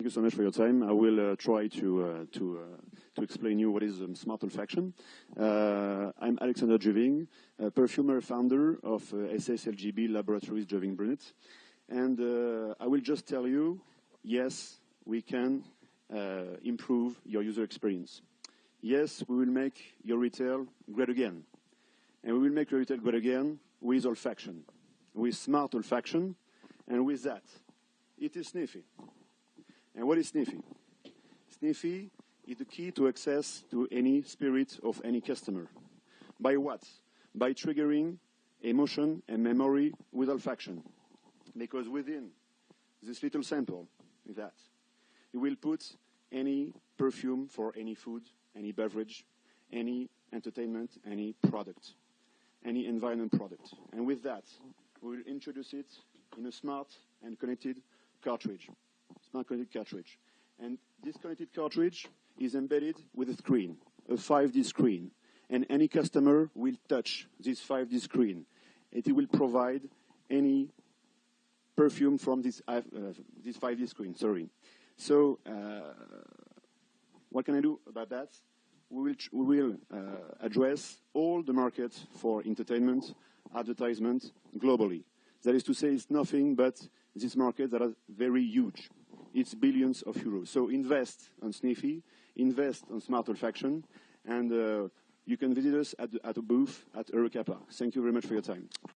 you so much for your time. I will try to explain you what is smart olfaction. I'm Alexander Juving, a perfumer founder of SAS LJB Laboratories Juving Brunet. And I will just tell you, yes, we can improve your user experience. Yes, we will make your retail great again. And we will make your retail great again with olfaction, with smart olfaction, and with that, it is SNIFFY. And what is SNIFFY? SNIFFY is the key to access to any spirit of any customer. By what? By triggering emotion and memory with olfaction. Because within this little sample, like that, you will put any perfume for any food, any beverage, any entertainment, any product, any environment product. And with that, we will introduce it in a smart and connected cartridge. Smart connected cartridge. And this connected cartridge is embedded with a screen, a 5D screen. And any customer will touch this 5D screen. It will provide any perfume from this 5D screen, sorry. So what can I do about that? We will address all the markets for entertainment, advertisement globally. That is to say, it's nothing but this market that is very huge. It's billions of euros. So invest on SNIFFY, invest on smart olfaction, and you can visit us at a booth at Eurocapa. Thank you very much for your time.